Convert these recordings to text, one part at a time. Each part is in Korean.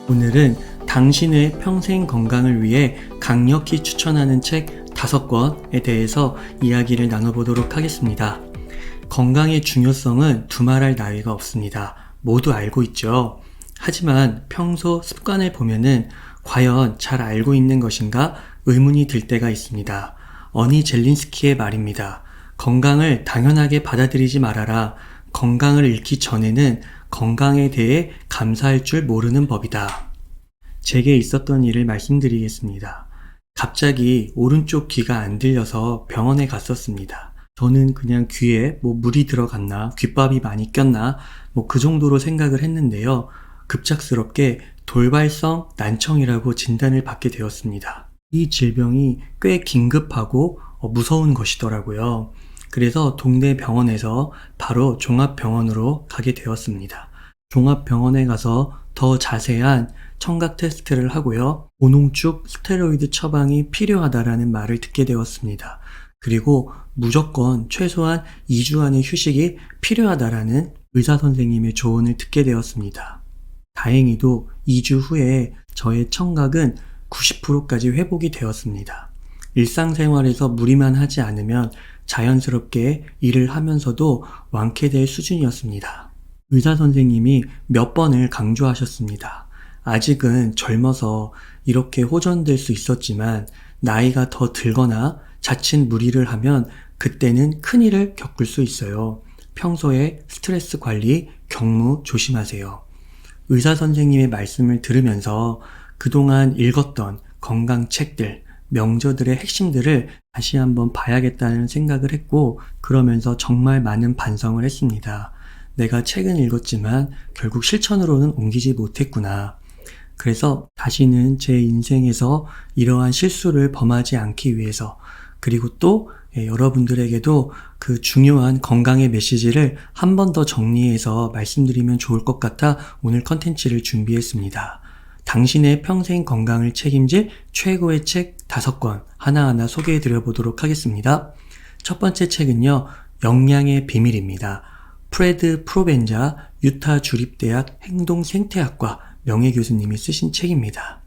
오늘은 당신의 평생 건강을 위해 강력히 추천하는 책 5권에 대해서 이야기를 나눠보도록 하겠습니다. 건강의 중요성은 두말할 나위가 없습니다. 모두 알고 있죠. 하지만 평소 습관을 보면은 과연 잘 알고 있는 것인가 의문이 들 때가 있습니다. 어니 젤린스키의 말입니다. 건강을 당연하게 받아들이지 말아라. 건강을 잃기 전에는 건강에 대해 감사할 줄 모르는 법이다. 제게 있었던 일을 말씀드리겠습니다. 갑자기 오른쪽 귀가 안 들려서 병원에 갔었습니다. 저는 그냥 귀에 물이 들어갔나, 귓밥이 많이 꼈나, 그 정도로 생각을 했는데요. 급작스럽게 돌발성 난청이라고 진단을 받게 되었습니다. 이 질병이 꽤 긴급하고 무서운 것이더라고요. 그래서 동네 병원에서 바로 종합병원으로 가게 되었습니다. 종합병원에 가서 더 자세한 청각 테스트를 하고요. 고농축 스테로이드 처방이 필요하다라는 말을 듣게 되었습니다. 그리고 무조건 최소한 2주 안의 휴식이 필요하다라는 의사 선생님의 조언을 듣게 되었습니다. 다행히도 2주 후에 저의 청각은 90%까지 회복이 되었습니다. 일상생활에서 무리만 하지 않으면 자연스럽게 일을 하면서도 완쾌될 수준이었습니다. 의사 선생님이 몇 번을 강조하셨습니다. 아직은 젊어서 이렇게 호전될 수 있었지만 나이가 더 들거나 자칫 무리를 하면 그때는 큰일을 겪을 수 있어요. 평소에 스트레스 관리, 경무 조심하세요. 의사 선생님의 말씀을 들으면서 그동안 읽었던 건강책들, 명저들의 핵심들을 다시 한번 봐야겠다는 생각을 했고, 그러면서 정말 많은 반성을 했습니다. 내가 책은 읽었지만 결국 실천으로는 옮기지 못했구나. 그래서 다시는 제 인생에서 이러한 실수를 범하지 않기 위해서, 그리고 또 여러분들에게도 그 중요한 건강의 메시지를 한 번 더 정리해서 말씀드리면 좋을 것 같아 오늘 컨텐츠를 준비했습니다. 당신의 평생 건강을 책임질 최고의 책 5권 하나하나 소개해 드려 보도록 하겠습니다. 첫 번째 책은요, 영양의 비밀입니다. 프레드 프로벤자 유타 주립대학 행동생태학과 명예교수님이 쓰신 책입니다.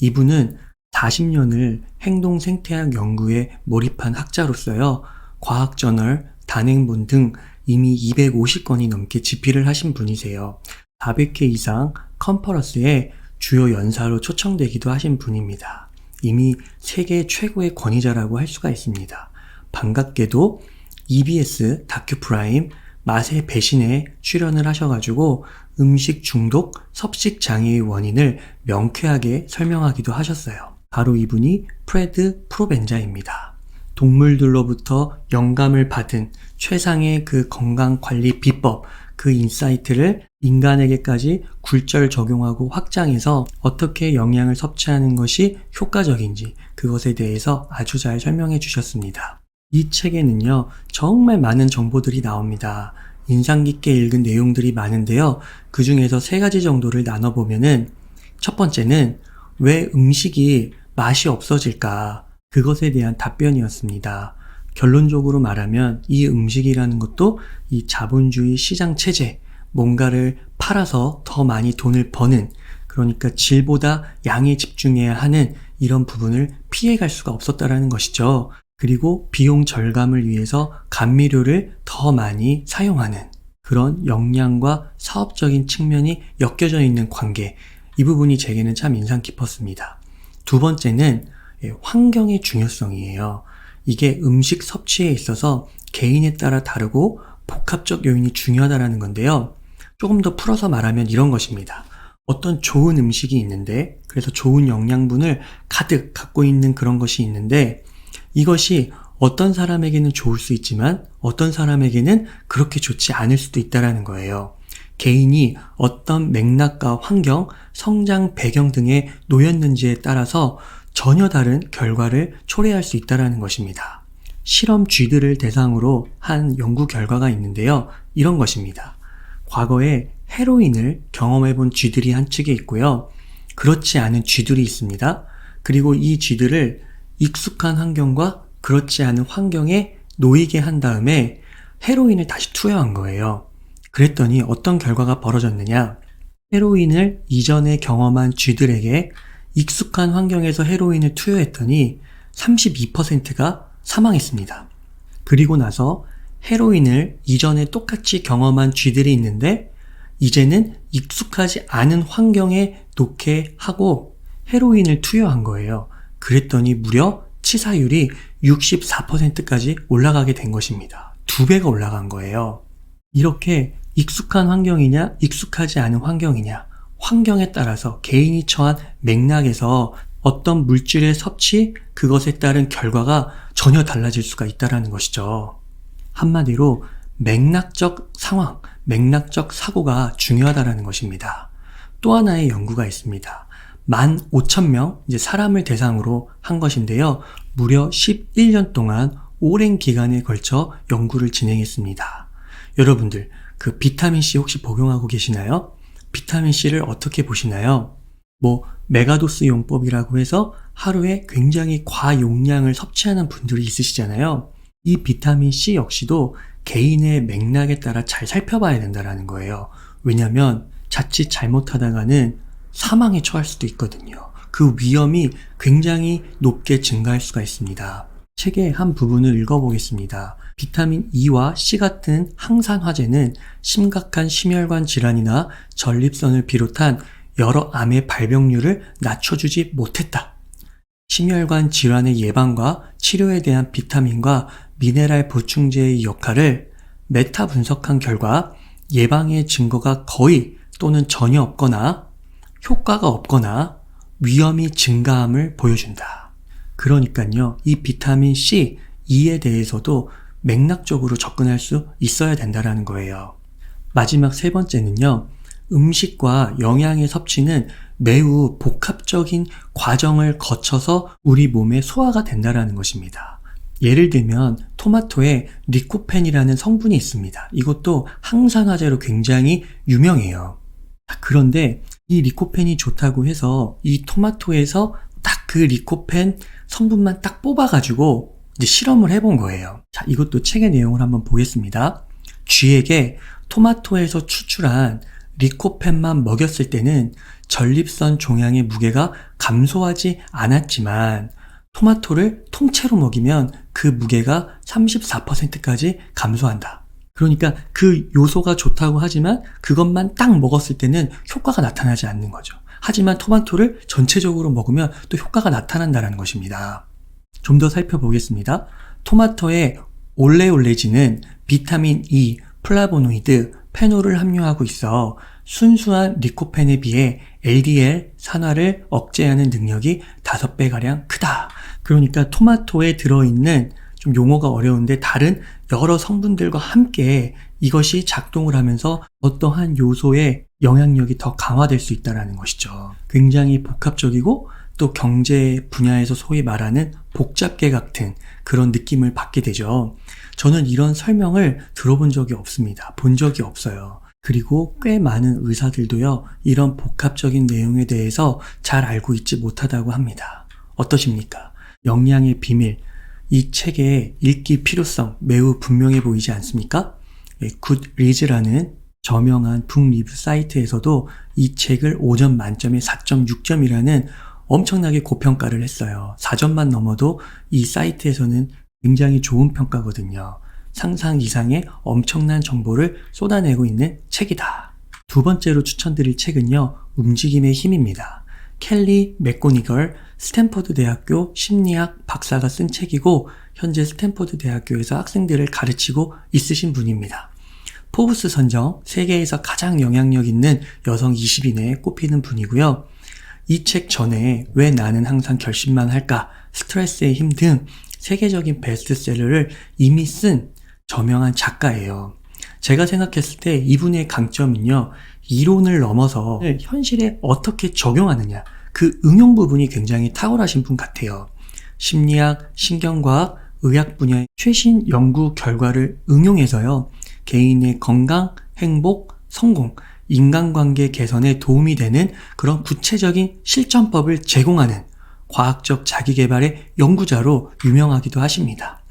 이분은 40년을 행동생태학 연구에 몰입한 학자로서요, 과학저널, 단행본 등 이미 250권이 넘게 집필을 하신 분이세요. 400회 이상 컨퍼런스에 주요 연사로 초청되기도 하신 분입니다. 이미 세계 최고의 권위자라고 할 수가 있습니다. 반갑게도 EBS 다큐프라임 맛의 배신에 출연을 하셔가지고 음식 중독, 섭식 장애의 원인을 명쾌하게 설명하기도 하셨어요. 바로 이분이 프레드 프로벤자입니다. 동물들로부터 영감을 받은 최상의 그 건강관리 비법, 그 인사이트를 인간에게까지 굴절 적용하고 확장해서 어떻게 영양을 섭취하는 것이 효과적인지 그것에 대해서 아주 잘 설명해 주셨습니다. 이 책에는요, 정말 많은 정보들이 나옵니다. 인상 깊게 읽은 내용들이 많은데요. 그 중에서 3가지 정도를 나눠보면은, 첫 번째는 왜 음식이 맛이 없어질까? 그것에 대한 답변이었습니다. 결론적으로 말하면 이 음식이라는 것도 이 자본주의 시장 체제, 뭔가를 팔아서 더 많이 돈을 버는, 그러니까 질보다 양에 집중해야 하는 이런 부분을 피해갈 수가 없었다라는 것이죠. 그리고 비용 절감을 위해서 감미료를 더 많이 사용하는 그런 역량과 사업적인 측면이 엮여져 있는 관계, 이 부분이 제게는 참 인상 깊었습니다. 두 번째는 환경의 중요성이에요. 이게 음식 섭취에 있어서 개인에 따라 다르고 복합적 요인이 중요하다는 건데요. 조금 더 풀어서 말하면 이런 것입니다. 어떤 좋은 음식이 있는데, 그래서 좋은 영양분을 가득 갖고 있는 그런 것이 있는데, 이것이 어떤 사람에게는 좋을 수 있지만 어떤 사람에게는 그렇게 좋지 않을 수도 있다는 거예요. 개인이 어떤 맥락과 환경, 성장 배경 등에 놓였는지에 따라서 전혀 다른 결과를 초래할 수 있다는 것입니다. 실험 쥐들을 대상으로 한 연구 결과가 있는데요. 이런 것입니다. 과거에 헤로인을 경험해본 쥐들이 한 측에 있고요. 그렇지 않은 쥐들이 있습니다. 그리고 이 쥐들을 익숙한 환경과 그렇지 않은 환경에 놓이게 한 다음에 헤로인을 다시 투여한 거예요. 그랬더니 어떤 결과가 벌어졌느냐? 헤로인을 이전에 경험한 쥐들에게 익숙한 환경에서 헤로인을 투여했더니 32%가 사망했습니다. 그리고 나서 헤로인을 이전에 똑같이 경험한 쥐들이 있는데 이제는 익숙하지 않은 환경에 놓게 하고 헤로인을 투여한 거예요. 그랬더니 무려 치사율이 64%까지 올라가게 된 것입니다. 2배가 올라간 거예요. 이렇게 익숙한 환경이냐 익숙하지 않은 환경이냐, 환경에 따라서 개인이 처한 맥락에서 어떤 물질의 섭취, 그것에 따른 결과가 전혀 달라질 수가 있다는 것이죠. 한마디로 맥락적 상황, 맥락적 사고가 중요하다는 것입니다. 또 하나의 연구가 있습니다. 15,000명 사람을 대상으로 한 것인데요. 무려 11년 동안 오랜 기간에 걸쳐 연구를 진행했습니다. 여러분들, 그 비타민C 혹시 복용하고 계시나요? 비타민C를 어떻게 보시나요? 메가도스 용법이라고 해서 하루에 굉장히 과용량을 섭취하는 분들이 있으시잖아요. 이 비타민C 역시도 개인의 맥락에 따라 잘 살펴봐야 된다는 거예요. 왜냐하면 자칫 잘못하다가는 사망에 처할 수도 있거든요. 그 위험이 굉장히 높게 증가할 수가 있습니다. 책의 한 부분을 읽어보겠습니다. 비타민 E와 C 같은 항산화제는 심각한 심혈관 질환이나 전립선을 비롯한 여러 암의 발병률을 낮춰주지 못했다. 심혈관 질환의 예방과 치료에 대한 비타민과 미네랄 보충제의 역할을 메타 분석한 결과 예방의 증거가 거의 또는 전혀 없거나 효과가 없거나 위험이 증가함을 보여준다. 그러니까요, 이 비타민 C, E에 대해서도 맥락적으로 접근할 수 있어야 된다는 거예요. 마지막 세 번째는요, 음식과 영양의 섭취는 매우 복합적인 과정을 거쳐서 우리 몸에 소화가 된다는 것입니다. 예를 들면 토마토에 리코펜이라는 성분이 있습니다. 이것도 항산화제로 굉장히 유명해요. 그런데 이 리코펜이 좋다고 해서 이 토마토에서 딱 그 리코펜 성분만 딱 뽑아가지고 이제 실험을 해본 거예요. 자, 이것도 책의 내용을 한번 보겠습니다. 쥐에게 토마토에서 추출한 리코펜만 먹였을 때는 전립선 종양의 무게가 감소하지 않았지만 토마토를 통째로 먹이면 그 무게가 34%까지 감소한다. 그러니까 그 요소가 좋다고 하지만 그것만 딱 먹었을 때는 효과가 나타나지 않는 거죠. 하지만 토마토를 전체적으로 먹으면 또 효과가 나타난다는 것입니다. 좀 더 살펴보겠습니다. 토마토의 올레올레진은 비타민 E, 플라보노이드, 페놀을 함유하고 있어 순수한 리코펜에 비해 LDL 산화를 억제하는 능력이 5배가량 크다. 그러니까 토마토에 들어있는, 좀 용어가 어려운데, 다른 여러 성분들과 함께 이것이 작동을 하면서 어떠한 요소의 영향력이 더 강화될 수 있다는 것이죠. 굉장히 복합적이고 또 경제 분야에서 소위 말하는 복잡계 같은 그런 느낌을 받게 되죠. 저는 이런 설명을 들어본 적이 없습니다. 본 적이 없어요. 그리고 꽤 많은 의사들도요, 이런 복합적인 내용에 대해서 잘 알고 있지 못하다고 합니다. 어떠십니까? 영양의 비밀, 이 책의 읽기 필요성 매우 분명해 보이지 않습니까? 굿리즈라는 저명한 북리뷰 사이트에서도 이 책을 5점 만점에 4.6점이라는 엄청나게 고평가를 했어요. 4점만 넘어도 이 사이트에서는 굉장히 좋은 평가거든요. 상상 이상의 엄청난 정보를 쏟아내고 있는 책이다. 두 번째로 추천드릴 책은요, 움직임의 힘입니다. 켈리 맥고니걸 스탠퍼드 대학교 심리학 박사가 쓴 책이고 현재 스탠퍼드 대학교에서 학생들을 가르치고 있으신 분입니다. 포브스 선정 세계에서 가장 영향력 있는 여성 20인에 꼽히는 분이고요. 이 책 전에 왜 나는 항상 결심만 할까, 스트레스의 힘 등 세계적인 베스트셀러를 이미 쓴 저명한 작가예요. 제가 생각했을 때 이분의 강점은요, 이론을 넘어서 현실에 어떻게 적용하느냐, 그 응용 부분이 굉장히 탁월하신 분 같아요. 심리학, 신경과학, 의학 분야의 최신 연구 결과를 응용해서요, 개인의 건강, 행복, 성공, 인간관계 개선에 도움이 되는 그런 구체적인 실전법을 제공하는 과학적 자기계발의 연구자로 유명하기도 하십니다.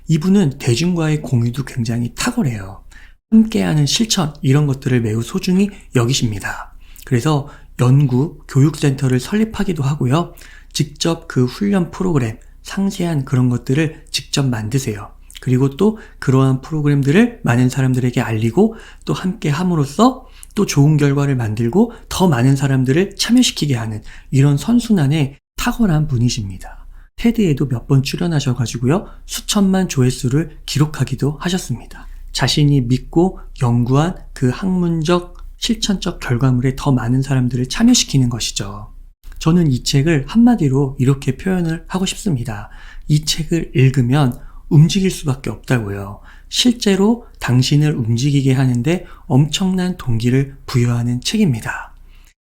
이분은 대중과의 공유도 굉장히 탁월해요. 함께하는 실천, 이런 것들을 매우 소중히 여기십니다. 그래서 연구, 교육센터를 설립하기도 하고요. 직접 그 훈련 프로그램, 상세한 그런 것들을 직접 만드세요. 그리고 또 그러한 프로그램들을 많은 사람들에게 알리고 또 함께 함으로써 또 좋은 결과를 만들고 더 많은 사람들을 참여시키게 하는 이런 선순환에 탁월한 분이십니다. 테드에도 몇 번 출연하셔가지고요. 수천만 조회수를 기록하기도 하셨습니다. 자신이 믿고 연구한 그 학문적, 실천적 결과물에 더 많은 사람들을 참여시키는 것이죠. 저는 이 책을 한마디로 이렇게 표현을 하고 싶습니다. 이 책을 읽으면 움직일 수밖에 없다고요. 실제로 당신을 움직이게 하는데 엄청난 동기를 부여하는 책입니다.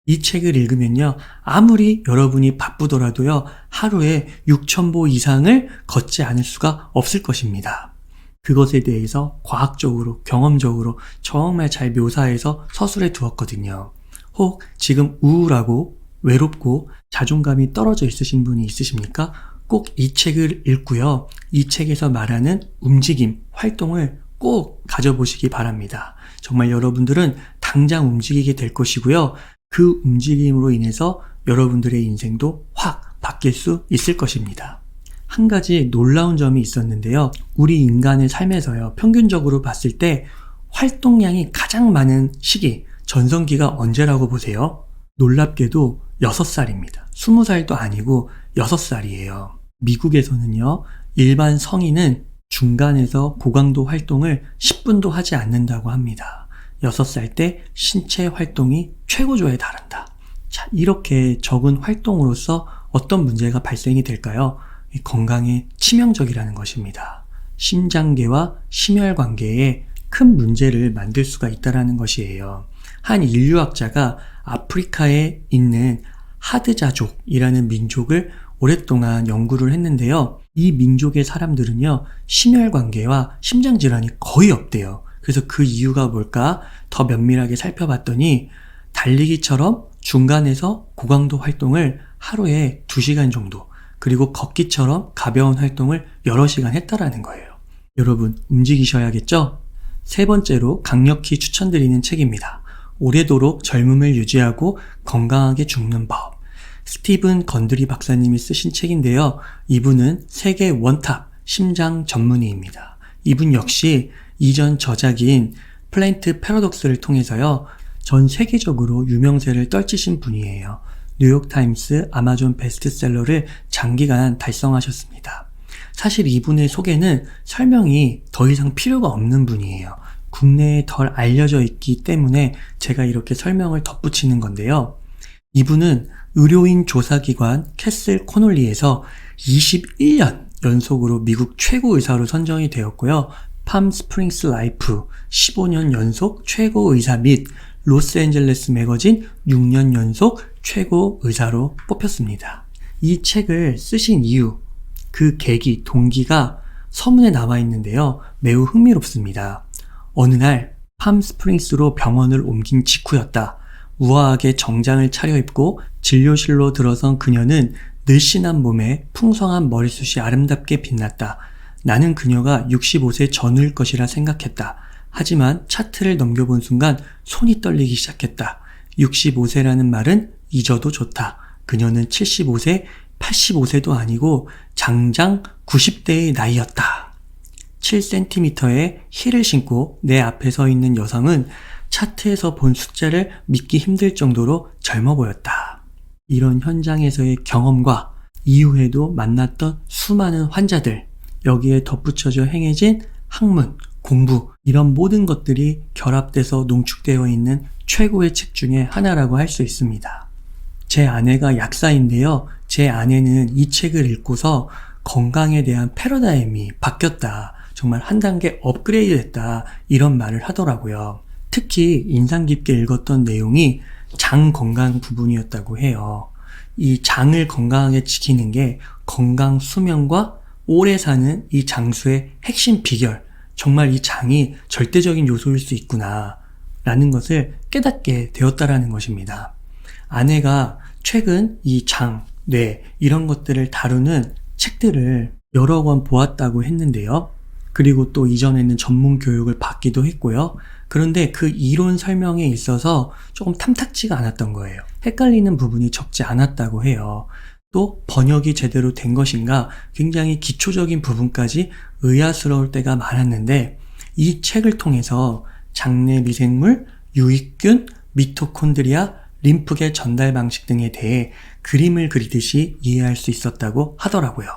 이 책을 읽으면요, 아무리 여러분이 바쁘더라도요, 하루에 6,000보 이상을 걷지 않을 수가 없을 것입니다. 그것에 대해서 과학적으로, 경험적으로 정말 잘 묘사해서 서술해 두었거든요. 혹 지금 우울하고 외롭고 자존감이 떨어져 있으신 분이 있으십니까? 꼭 이 책을 읽고요. 이 책에서 말하는 움직임, 활동을 꼭 가져보시기 바랍니다. 정말 여러분들은 당장 움직이게 될 것이고요. 그 움직임으로 인해서 여러분들의 인생도 확 바뀔 수 있을 것입니다. 한 가지 놀라운 점이 있었는데요. 우리 인간의 삶에서요, 평균적으로 봤을 때 활동량이 가장 많은 시기, 전성기가 언제라고 보세요? 놀랍게도 6살입니다. 20살도 아니고 6살이에요. 미국에서는요, 일반 성인은 중간에서 고강도 활동을 10분도 하지 않는다고 합니다. 6살 때 신체 활동이 최고조에 달한다. 자, 이렇게 적은 활동으로서 어떤 문제가 발생이 될까요? 건강에 치명적이라는 것입니다. 심장계와 심혈관계에 큰 문제를 만들 수가 있다는 것이에요. 한 인류학자가 아프리카에 있는 하드자족이라는 민족을 오랫동안 연구를 했는데요. 이 민족의 사람들은요, 심혈관계와 심장질환이 거의 없대요. 그래서 그 이유가 뭘까? 더 면밀하게 살펴봤더니 달리기처럼 중간에서 고강도 활동을 하루에 2시간 정도, 그리고 걷기처럼 가벼운 활동을 여러 시간 했다라는 거예요. 여러분, 움직이셔야겠죠? 세 번째로 강력히 추천드리는 책입니다. 오래도록 젊음을 유지하고 건강하게 죽는 법. 스티븐 건드리 박사님이 쓰신 책인데요. 이분은 세계 원탑 심장 전문의입니다. 이분 역시 이전 저작인 플랜트 패러독스를 통해서요, 전 세계적으로 유명세를 떨치신 분이에요. 뉴욕타임스, 아마존 베스트셀러를 장기간 달성하셨습니다. 사실 이분의 소개는 설명이 더 이상 필요가 없는 분이에요. 국내에 덜 알려져 있기 때문에 제가 이렇게 설명을 덧붙이는 건데요. 이분은 의료인 조사기관 캐슬 코놀리에서 21년 연속으로 미국 최고 의사로 선정이 되었고요. 팜 스프링스 라이프 15년 연속 최고 의사 및 로스앤젤레스 매거진 6년 연속 최고 의사로 뽑혔습니다. 이 책을 쓰신 이유, 그 계기, 동기가 서문에 나와 있는데요. 매우 흥미롭습니다. 어느 날 팜 스프링스로 병원을 옮긴 직후였다. 우아하게 정장을 차려입고 진료실로 들어선 그녀는 늘씬한 몸에 풍성한 머리숱이 아름답게 빛났다. 나는 그녀가 65세 전후일 것이라 생각했다. 하지만 차트를 넘겨본 순간 손이 떨리기 시작했다. 65세라는 말은 잊어도 좋다. 그녀는 75세, 85세도 아니고 장장 90대의 나이였다. 7cm의 힐을 신고 내 앞에 서 있는 여성은 차트에서 본 숫자를 믿기 힘들 정도로 젊어 보였다. 이런 현장에서의 경험과 이후에도 만났던 수많은 환자들, 여기에 덧붙여져 행해진 학문, 공부, 이런 모든 것들이 결합돼서 농축되어 있는 최고의 책 중에 하나라고 할 수 있습니다. 제 아내가 약사인데요. 제 아내는 이 책을 읽고서 건강에 대한 패러다임이 바뀌었다. 정말 한 단계 업그레이드 됐다. 이런 말을 하더라고요. 특히 인상 깊게 읽었던 내용이 장 건강 부분이었다고 해요. 이 장을 건강하게 지키는 게 건강 수명과 오래 사는 이 장수의 핵심 비결, 정말 이 장이 절대적인 요소일 수 있구나 라는 것을 깨닫게 되었다라는 것입니다. 아내가 최근 이 장, 뇌 이런 것들을 다루는 책들을 여러 권 보았다고 했는데요. 그리고 또 이전에는 전문 교육을 받기도 했고요. 그런데 그 이론 설명에 있어서 조금 탐탁지가 않았던 거예요. 헷갈리는 부분이 적지 않았다고 해요. 또 번역이 제대로 된 것인가 굉장히 기초적인 부분까지 의아스러울 때가 많았는데 이 책을 통해서 장내 미생물, 유익균, 미토콘드리아, 림프계 전달 방식 등에 대해 그림을 그리듯이 이해할 수 있었다고 하더라고요.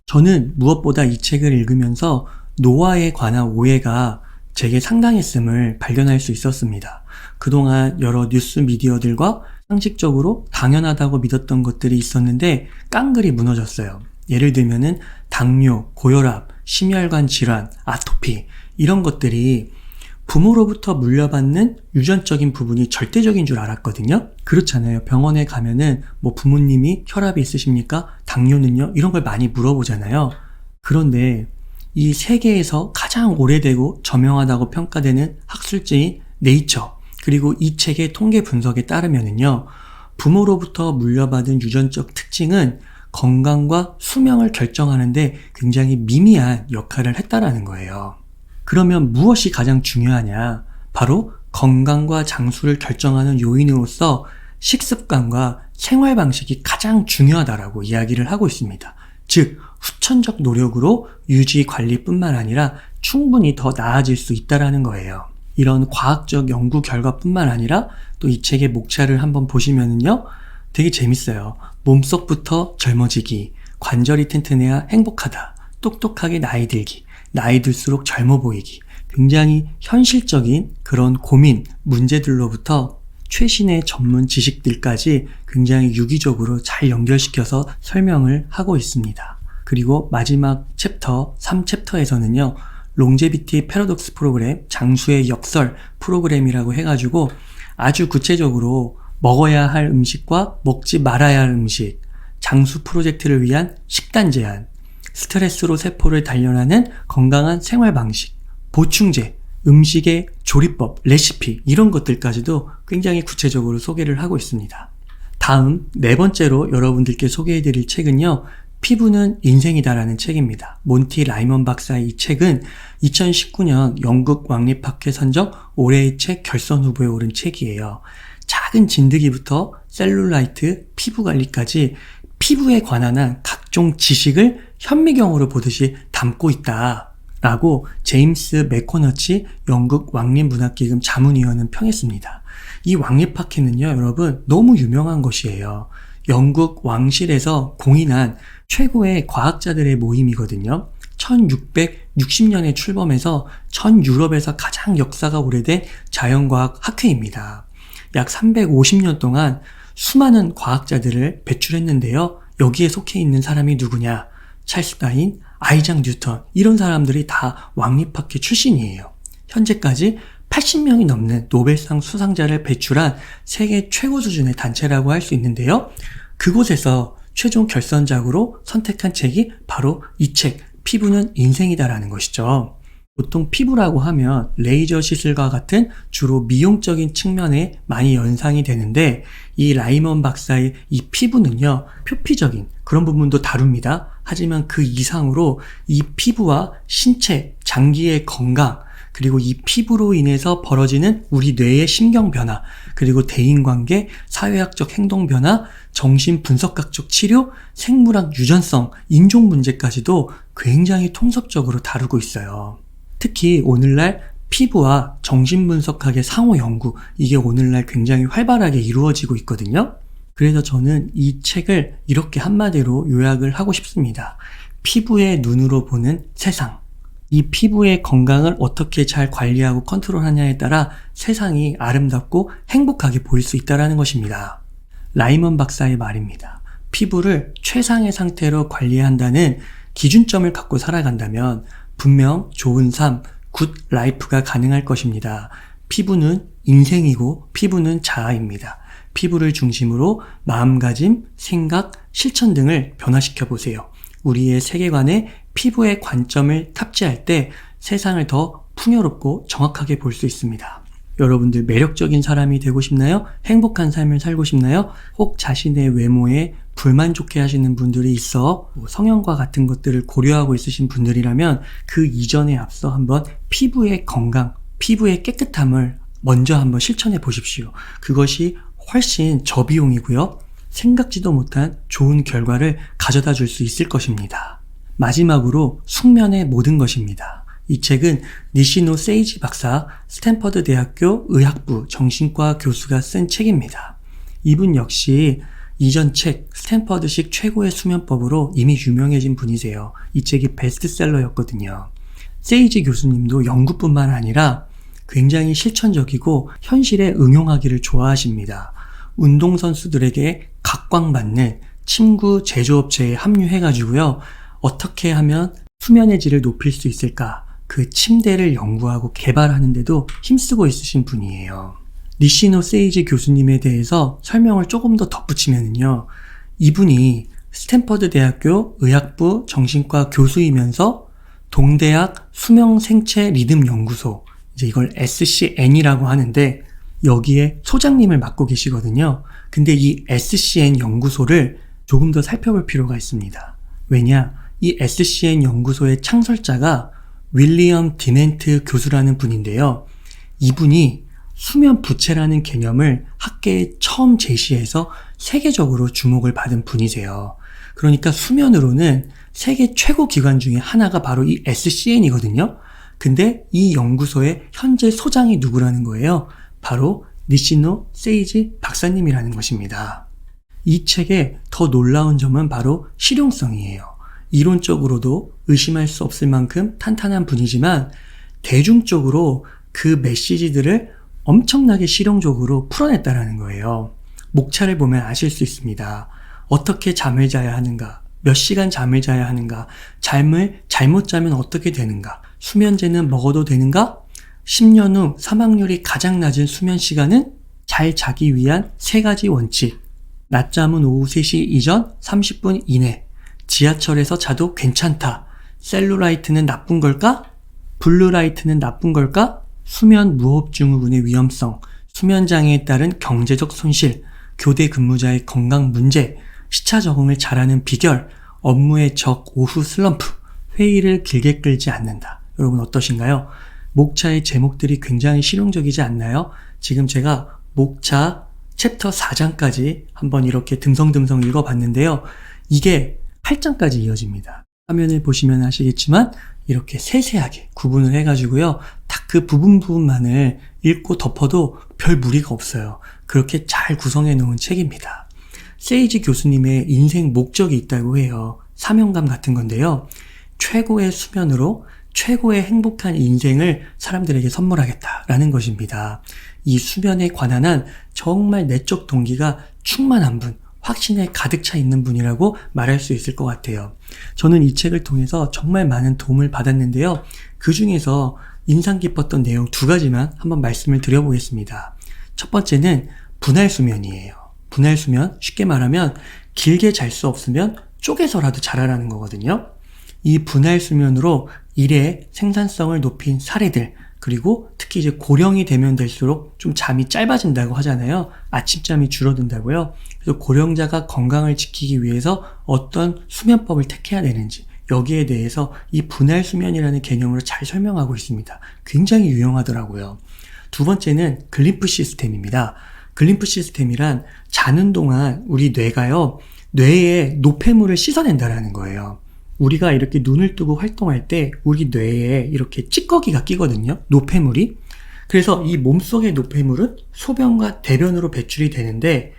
저는 무엇보다 이 책을 읽으면서 노화에 관한 오해가 제게 상당했음을 발견할 수 있었습니다. 그동안 여러 뉴스 미디어들과 상식적으로 당연하다고 믿었던 것들이 있었는데 깡그리 무너졌어요. 예를 들면은 당뇨, 고혈압, 심혈관 질환, 아토피 이런 것들이 부모로부터 물려받는 유전적인 부분이 절대적인 줄 알았거든요. 그렇잖아요. 병원에 가면은 뭐 부모님이 혈압이 있으십니까? 당뇨는요? 이런 걸 많이 물어보잖아요. 그런데 이 세계에서 가장 오래되고 저명하다고 평가되는 학술지인 네이처 그리고 이 책의 통계 분석에 따르면은요. 부모로부터 물려받은 유전적 특징은 건강과 수명을 결정하는데 굉장히 미미한 역할을 했다라는 거예요. 그러면 무엇이 가장 중요하냐? 바로 건강과 장수를 결정하는 요인으로서 식습관과 생활 방식이 가장 중요하다라고 이야기를 하고 있습니다. 즉, 후천적 노력으로 유지 관리뿐만 아니라 충분히 더 나아질 수 있다라는 거예요. 이런 과학적 연구 결과뿐만 아니라 또 이 책의 목차를 한번 보시면은요, 되게 재밌어요. 몸속부터 젊어지기, 관절이 튼튼해야 행복하다, 똑똑하게 나이 들기, 나이 들수록 젊어 보이기, 굉장히 현실적인 그런 고민, 문제들로부터 최신의 전문 지식들까지 굉장히 유기적으로 잘 연결시켜서 설명을 하고 있습니다. 그리고 마지막 챕터 3챕터에서는요. 롱제비티 패러독스 프로그램, 장수의 역설 프로그램이라고 해가지고 아주 구체적으로 먹어야 할 음식과 먹지 말아야 할 음식, 장수 프로젝트를 위한 식단 제한, 스트레스로 세포를 단련하는 건강한 생활 방식, 보충제, 음식의 조리법, 레시피 이런 것들까지도 굉장히 구체적으로 소개를 하고 있습니다. 다음 네 번째로 여러분들께 소개해드릴 책은요. 피부는 인생이다라는 책입니다. 몬티 라이먼 박사의 이 책은 2019년 영국 왕립학회 선정 올해의 책 결선 후보에 오른 책이에요. 작은 진드기부터 셀룰라이트, 피부 관리까지 피부에 관한 한 각종 지식을 현미경으로 보듯이 담고 있다라고 제임스 맥코너치 영국 왕립문학기금 자문위원은 평했습니다. 이 왕립학회는요, 여러분 너무 유명한 것이에요. 영국 왕실에서 공인한 최고의 과학자들의 모임이거든요. 1660년에 출범해서 전 유럽에서 가장 역사가 오래된 자연과학 학회입니다. 약 350년 동안 수많은 과학자들을 배출했는데요. 여기에 속해 있는 사람이 누구냐? 찰스 다윈, 아이작 뉴턴 이런 사람들이 다 왕립학회 출신이에요. 현재까지 80명이 넘는 노벨상 수상자를 배출한 세계 최고 수준의 단체라고 할 수 있는데요. 그곳에서 최종 결선작으로 선택한 책이 바로 이 책, 피부는 인생이다라는 것이죠. 보통 피부라고 하면 레이저 시술과 같은 주로 미용적인 측면에 많이 연상이 되는데 이 라이먼 박사의 이 피부는요, 표피적인 그런 부분도 다룹니다. 하지만 그 이상으로 이 피부와 신체, 장기의 건강, 그리고 이 피부로 인해서 벌어지는 우리 뇌의 신경 변화, 그리고 대인관계, 사회학적 행동 변화, 정신 분석학적 치료, 생물학 유전성, 인종 문제까지도 굉장히 통섭적으로 다루고 있어요. 특히 오늘날 피부와 정신분석학의 상호 연구, 이게 오늘날 굉장히 활발하게 이루어지고 있거든요. 그래서 저는 이 책을 이렇게 한마디로 요약을 하고 싶습니다. 피부의 눈으로 보는 세상. 이 피부의 건강을 어떻게 잘 관리하고 컨트롤하냐에 따라 세상이 아름답고 행복하게 보일 수 있다는 것입니다. 라이먼 박사의 말입니다. 피부를 최상의 상태로 관리한다는 기준점을 갖고 살아간다면 분명 좋은 삶, 굿 라이프가 가능할 것입니다. 피부는 인생이고 피부는 자아입니다. 피부를 중심으로 마음가짐, 생각, 실천 등을 변화시켜 보세요. 우리의 세계관에 피부의 관점을 탑재할 때 세상을 더 풍요롭고 정확하게 볼 수 있습니다. 여러분들 매력적인 사람이 되고 싶나요? 행복한 삶을 살고 싶나요? 혹 자신의 외모에 불만족해 하시는 분들이 있어 성형과 같은 것들을 고려하고 있으신 분들이라면 그 이전에 앞서 한번 피부의 건강, 피부의 깨끗함을 먼저 한번 실천해 보십시오. 그것이 훨씬 저비용이고요. 생각지도 못한 좋은 결과를 가져다 줄 수 있을 것입니다. 마지막으로 숙면의 모든 것입니다. 이 책은 니시노 세이지 박사, 스탠퍼드 대학교 의학부 정신과 교수가 쓴 책입니다. 이분 역시 이전 책 스탠퍼드식 최고의 수면법으로 이미 유명해진 분이세요. 이 책이 베스트셀러였거든요. 세이지 교수님도 연구뿐만 아니라 굉장히 실천적이고 현실에 응용하기를 좋아하십니다. 운동선수들에게 각광받는 침구 제조업체에 합류해가지고요. 어떻게 하면 수면의 질을 높일 수 있을까? 그 침대를 연구하고 개발하는데도 힘쓰고 있으신 분이에요. 니시노 세이지 교수님에 대해서 설명을 조금 더 덧붙이면요. 이분이 스탠퍼드 대학교 의학부 정신과 교수이면서 동대학 수명생체 리듬 연구소, 이제 이걸 SCN이라고 하는데 여기에 소장님을 맡고 계시거든요. 근데 이 SCN 연구소를 조금 더 살펴볼 필요가 있습니다. 왜냐? 이 SCN 연구소의 창설자가 윌리엄 디멘트 교수라는 분인데요. 이분이 수면 부채라는 개념을 학계에 처음 제시해서 세계적으로 주목을 받은 분이세요. 그러니까 수면으로는 세계 최고 기관 중에 하나가 바로 이 SCN이거든요. 근데 이 연구소의 현재 소장이 누구라는 거예요? 바로 니시노 세이지 박사님이라는 것입니다. 이 책의 더 놀라운 점은 바로 실용성이에요. 이론적으로도 의심할 수 없을 만큼 탄탄한 분이지만 대중적으로 그 메시지들을 엄청나게 실용적으로 풀어냈다라는 거예요. 목차를 보면 아실 수 있습니다. 어떻게 잠을 자야 하는가? 몇 시간 잠을 자야 하는가? 잠을 잘못 자면 어떻게 되는가? 수면제는 먹어도 되는가? 10년 후 사망률이 가장 낮은 수면 시간은 잘 자기 위한 3가지 원칙. 낮잠은 오후 3시 이전 30분 이내. 지하철에서 자도 괜찮다. 셀룰라이트는 나쁜 걸까? 블루라이트는 나쁜 걸까? 수면 무호흡 증후군의 위험성, 수면장애에 따른 경제적 손실, 교대 근무자의 건강 문제, 시차 적응을 잘하는 비결, 업무의 적 오후 슬럼프, 회의를 길게 끌지 않는다. 여러분 어떠신가요? 목차의 제목들이 굉장히 실용적이지 않나요? 지금 제가 목차 챕터 4장까지 한번 이렇게 듬성듬성 읽어봤는데요. 이게 8장까지 이어집니다. 화면을 보시면 아시겠지만 이렇게 세세하게 구분을 해가지고요. 딱 그 부분만을 읽고 덮어도 별 무리가 없어요. 그렇게 잘 구성해 놓은 책입니다. 세이지 교수님의 인생 목적이 있다고 해요. 사명감 같은 건데요. 최고의 수면으로 최고의 행복한 인생을 사람들에게 선물하겠다라는 것입니다. 이 수면에 관한 한 정말 내적 동기가 충만한 분, 확신에 가득 차 있는 분이라고 말할 수 있을 것 같아요. 저는 이 책을 통해서 정말 많은 도움을 받았는데요. 그 중에서 인상 깊었던 내용 2가지만 한번 말씀을 드려보겠습니다. 첫 번째는 분할 수면이에요. 분할 수면, 쉽게 말하면 길게 잘 수 없으면 쪼개서라도 자라라는 거거든요. 이 분할 수면으로 일의 생산성을 높인 사례들, 그리고 특히 이제 고령이 되면 될수록 좀 잠이 짧아진다고 하잖아요. 아침잠이 줄어든다고요. 그래서 고령자가 건강을 지키기 위해서 어떤 수면법을 택해야 되는지, 여기에 대해서 이 분할 수면이라는 개념으로 잘 설명하고 있습니다. 굉장히 유용하더라고요. 2번째는 글림프 시스템입니다. 글림프 시스템이란 자는 동안 우리 뇌가요, 뇌에 노폐물을 씻어낸다라는 거예요. 우리가 이렇게 눈을 뜨고 활동할 때 우리 뇌에 이렇게 찌꺼기가 끼거든요. 노폐물이. 그래서 이 몸속의 노폐물은 소변과 대변으로 배출이 되는데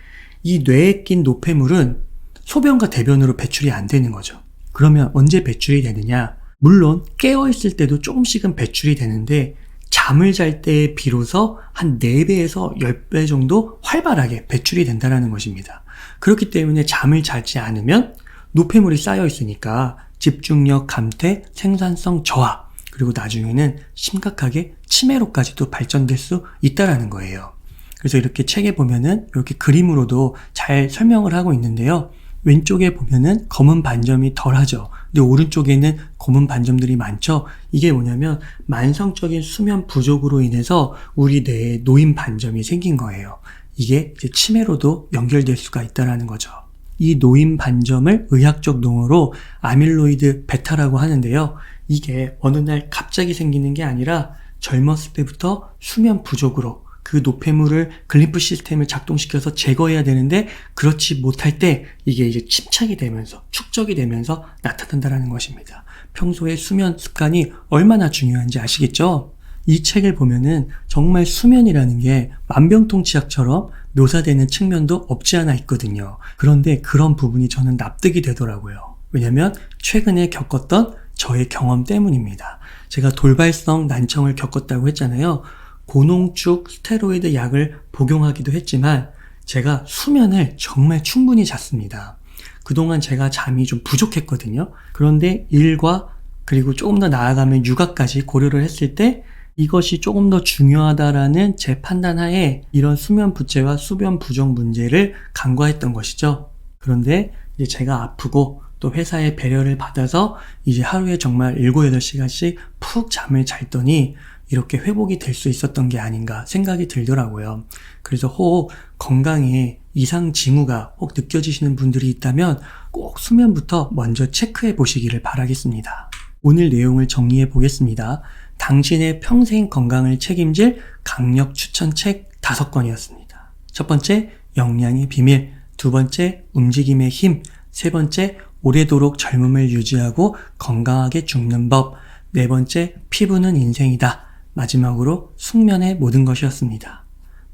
이 뇌에 낀 노폐물은 소변과 대변으로 배출이 안 되는 거죠. 그러면 언제 배출이 되느냐? 물론 깨어있을 때도 조금씩은 배출이 되는데 잠을 잘 때 비로소 한 4배에서 10배 정도 활발하게 배출이 된다는 것입니다. 그렇기 때문에 잠을 자지 않으면 노폐물이 쌓여 있으니까 집중력 감퇴, 생산성 저하, 그리고 나중에는 심각하게 치매로까지도 발전될 수 있다는 거예요. 그래서 이렇게 책에 보면은 이렇게 그림으로도 잘 설명을 하고 있는데요. 왼쪽에 보면은 검은 반점이 덜하죠. 근데 오른쪽에는 검은 반점들이 많죠? 이게 뭐냐면 만성적인 수면 부족으로 인해서 우리 뇌에 노인 반점이 생긴 거예요. 이게 이제 치매로도 연결될 수가 있다는 거죠. 이 노인 반점을 의학적 용어로 아밀로이드 베타라고 하는데요. 이게 어느 날 갑자기 생기는 게 아니라 젊었을 때부터 수면 부족으로 그 노폐물을 글림프 시스템을 작동시켜서 제거해야 되는데 그렇지 못할 때 이게 이제 침착이 되면서 축적이 되면서 나타난다는 것입니다. 평소에 수면 습관이 얼마나 중요한지 아시겠죠? 이 책을 보면은 정말 수면이라는 게 만병통치약처럼 묘사되는 측면도 없지 않아 있거든요. 그런데 그런 부분이 저는 납득이 되더라고요. 왜냐면 최근에 겪었던 저의 경험 때문입니다. 제가 돌발성 난청을 겪었다고 했잖아요. 고농축 스테로이드 약을 복용하기도 했지만 제가 수면을 정말 충분히 잤습니다. 그동안 제가 잠이 좀 부족했거든요. 그런데 일과 그리고 조금 더 나아가면 육아까지 고려를 했을 때 이것이 조금 더 중요하다라는 제 판단하에 이런 수면 부재와 수면 부족 문제를 간과했던 것이죠. 그런데 이제 제가 아프고 또 회사의 배려를 받아서 이제 하루에 정말 7, 8시간씩 푹 잠을 잤더니 이렇게 회복이 될 수 있었던 게 아닌가 생각이 들더라고요. 그래서 혹 건강에 이상 징후가 혹 느껴지시는 분들이 있다면 꼭 수면부터 먼저 체크해 보시기를 바라겠습니다. 오늘 내용을 정리해 보겠습니다. 당신의 평생 건강을 책임질 강력 추천책 5권이었습니다. 첫 번째, 영양의 비밀. 두 번째, 움직임의 힘. 세 번째, 오래도록 젊음을 유지하고 건강하게 죽는 법. 네 번째, 피부는 인생이다. 마지막으로 숙면의 모든 것이었습니다.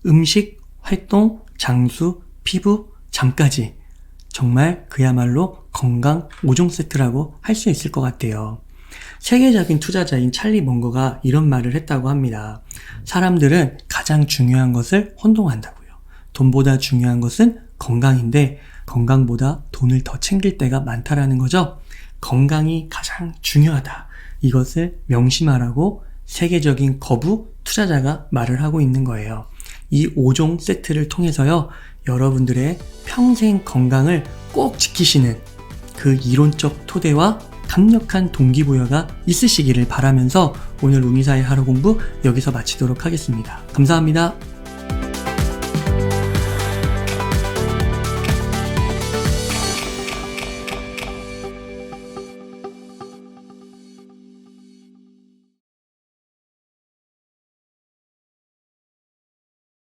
음식, 활동, 장수, 피부, 잠까지. 정말 그야말로 건강 5종 세트라고 할 수 있을 것 같아요. 세계적인 투자자인 찰리 먼거가 이런 말을 했다고 합니다. 사람들은 가장 중요한 것을 혼동한다고요. 돈보다 중요한 것은 건강인데 건강보다 돈을 더 챙길 때가 많다라는 거죠. 건강이 가장 중요하다. 이것을 명심하라고 세계적인 거부 투자자가 말을 하고 있는 거예요. 이 5종 세트를 통해서요, 여러분들의 평생 건강을 꼭 지키시는 그 이론적 토대와 강력한 동기부여가 있으시기를 바라면서 오늘 우미사의 하루 공부 여기서 마치도록 하겠습니다. 감사합니다.